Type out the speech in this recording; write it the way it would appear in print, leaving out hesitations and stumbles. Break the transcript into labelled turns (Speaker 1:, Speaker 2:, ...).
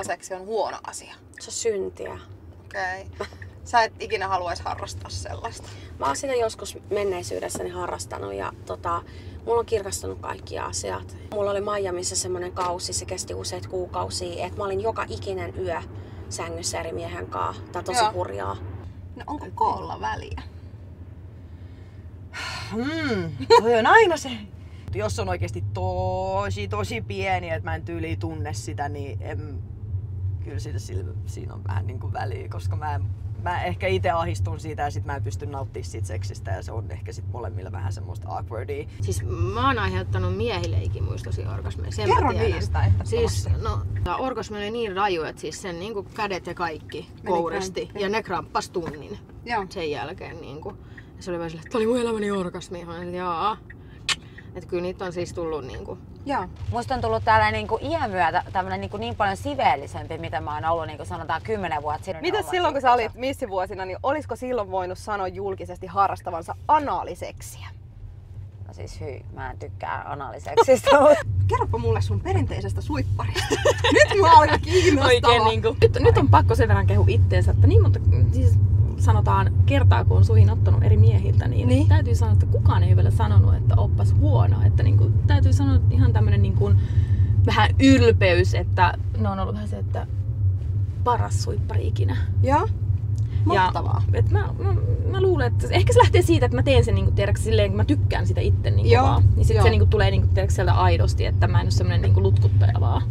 Speaker 1: seksi on huono asia?
Speaker 2: Se on syntiä.
Speaker 1: Okei. Sä et ikinä haluaisi harrastaa sellaista.
Speaker 2: Mä oon sitä joskus menneisyydessäni harrastanut ja mulla on kirkastunut kaikki asiat. Mulla oli Miamiissa semmonen kausi, se kesti useita kuukausia, että mä olin joka ikinen yö sängyssä eri miehen kanssa. Tää on tosi hurjaa.
Speaker 1: No onko koolla väliä?
Speaker 3: Toi on aina se. Jos on oikeesti tosi pieni, että mä en tyyliin tunne sitä, niin kyllä siinä on vähän niinku väliä, koska mä ehkä itse ahistun siitä ja sit mä en pysty nauttimaan siitä seksistä ja se on ehkä sit molemmilla vähän semmoista awkwardia.
Speaker 4: Siis mä oon aiheuttanut miehille ikimuistoisia orgasmeja.
Speaker 1: Kerro niistä, että
Speaker 4: siis orgasmi oli niin raju, että siis sen niinku kädet ja kaikki kouristi ja ne kramppas tunnin sen jälkeen niinku. Ja se oli vaan silleen, että oli mun elämäni orgasmi. Mä olin, jaa. Että kyllä niitä on siis tullut niinku.
Speaker 5: Joo. Musta on tullut tällainen niinku iän myötä tämmönen niin paljon siveellisempi, mitä mä oon ollut niinku sanotaan 10 vuotta sitten.
Speaker 6: Mitäs silloin kun sä olit missivuosina, niin olisiko silloin voinut sanoa julkisesti harrastavansa anaaliseksiä?
Speaker 5: No siis mä en tykkää anaaliseksistä.
Speaker 1: Kerropa mulle sun perinteisestä suipparista. Nyt mä alkaa kiinnostaa.
Speaker 7: Oikein niinku. Nyt on pakko sen verran kehu itteensä, että niin monta siis sanotaan kertaa kun on suihin ottanut eri miehiltä, niin täytyy sanoa, että kukaan ei vielä sanonut, että oppas huono. Että niinku, täytyy sanoa ihan tämmönen niinku, vähän ylpeys, että ne on ollut vähän se, että paras suippari ikinä.
Speaker 1: Joo. Mahtavaa.
Speaker 7: Ja, mä luulen, että ehkä se lähtee siitä, että mä teen sen niinku, tiedätkö, silleen, kun mä tykkään sitä itse niin kovaa. Niin sit se niinku, tulee niinku, tiedätkö, sieltä aidosti, että mä en ole semmonen niinku, lutkuttaja vaan.